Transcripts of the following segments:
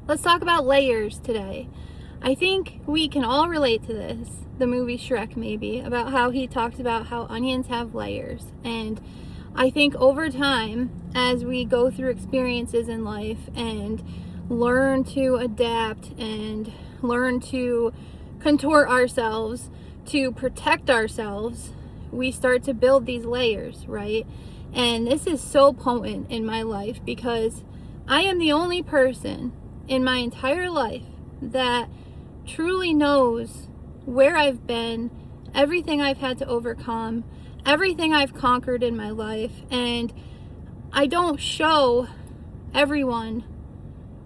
Let's talk about layers today. I think we can all relate to this. The movie Shrek, maybe, about how he talks about how onions have layers. And I think over time, as we go through experiences in life and learn to adapt and learn to contort ourselves to protect ourselves, we start to build these layers, right? And this is so potent in my life because I am the only person in my entire life that truly knows where I've been, everything I've had to overcome, everything I've conquered in my life, and I don't show everyone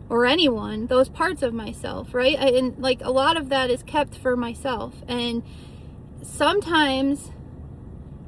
or anyone those parts of myself, right? And like a lot of that is kept for myself, and sometimes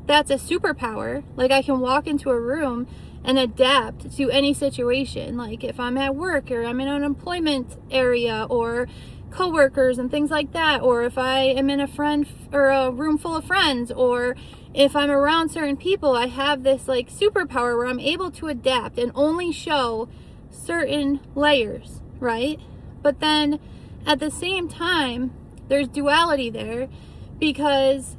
that's a superpower. Like I can walk into a room and adapt to any situation. Like if I'm at work or I'm in an employment area or coworkers and things like that, or if I am in a room full of friends, or if I'm around certain people, I have this like superpower where I'm able to adapt and only show certain layers, right? But then at the same time, there's duality there because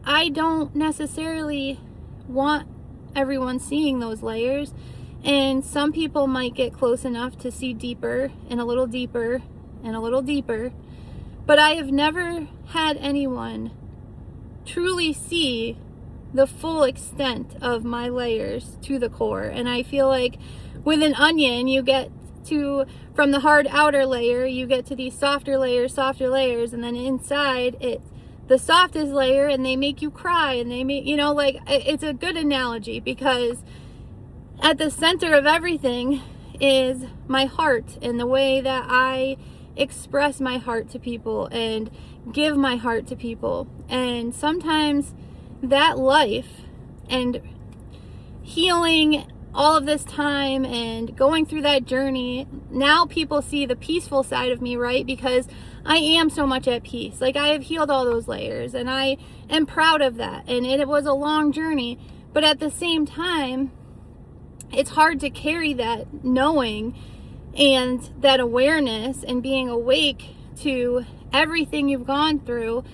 I don't necessarily want everyone seeing those layers, and some people might get close enough to see deeper and a little deeper and a little deeper, but I have never had anyone truly see the full extent of my layers to the core. And I feel like with an onion, you get to, from the hard outer layer, you get to these softer layers, and then inside it's the softest layer, and they make you cry, and they make, like, it's a good analogy because at the center of everything is my heart and the way that I express my heart to people and give my heart to people. And sometimes that life and healing all of this time and going through that journey, now people see the peaceful side of me, right? Because I am so much at peace. Like I have healed all those layers and I am proud of that. And it was a long journey, but at the same time, it's hard to carry that knowing and that awareness and being awake to everything you've gone through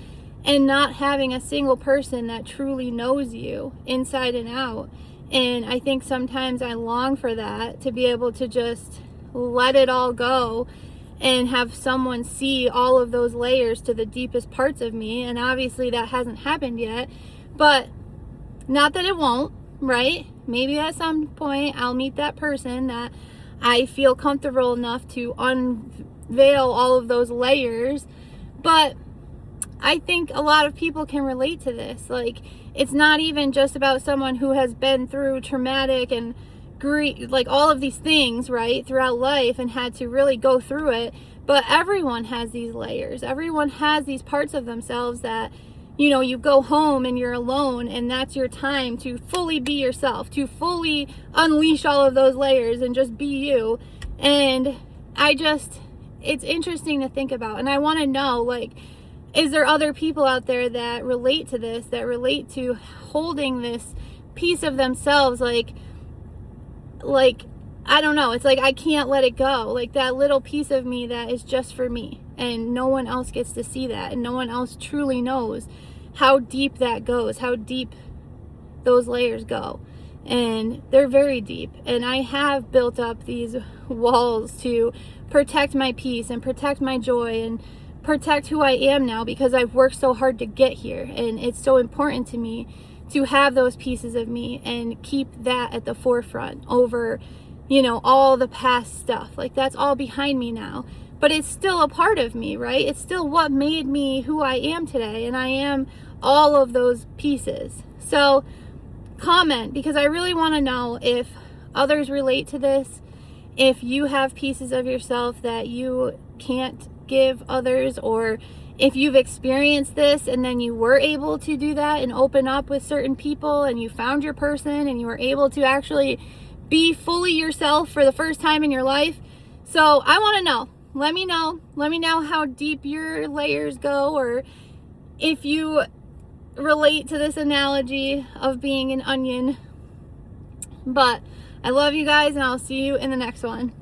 and not having a single person that truly knows you inside and out. And I think sometimes I long for that, to be able to just let it all go and have someone see all of those layers to the deepest parts of me. And obviously that hasn't happened yet, but not that it won't, right? Maybe at some point I'll meet that person that I feel comfortable enough to unveil all of those layers. But I think a lot of people can relate to this. Like, it's not even just about someone who has been through traumatic and grief, like all of these things, right, throughout life and had to really go through it. But everyone has these layers. Everyone has these parts of themselves that, you go home and you're alone, and that's your time to fully be yourself, to fully unleash all of those layers and just be you. And it's interesting to think about. And I want to know, like, is there other people out there that relate to this, that relate to holding this piece of themselves, like, I don't know, it's like I can't let it go, like that little piece of me that is just for me, and no one else gets to see that, and no one else truly knows how deep that goes, how deep those layers go. And they're very deep, and I have built up these walls to protect my peace and protect my joy and protect who I am now, because I've worked so hard to get here, and it's so important to me to have those pieces of me and keep that at the forefront over, all the past stuff. Like, that's all behind me now, but it's still a part of me, right? It's still what made me who I am today, and I am all of those pieces. So comment, because I really want to know if others relate to this, if you have pieces of yourself that you can't give others, or if you've experienced this and then you were able to do that and open up with certain people and you found your person and you were able to actually be fully yourself for the first time in your life. So I want to know. Let me know how deep your layers go, or if you relate to this analogy of being an onion. But I love you guys, and I'll see you in the next one.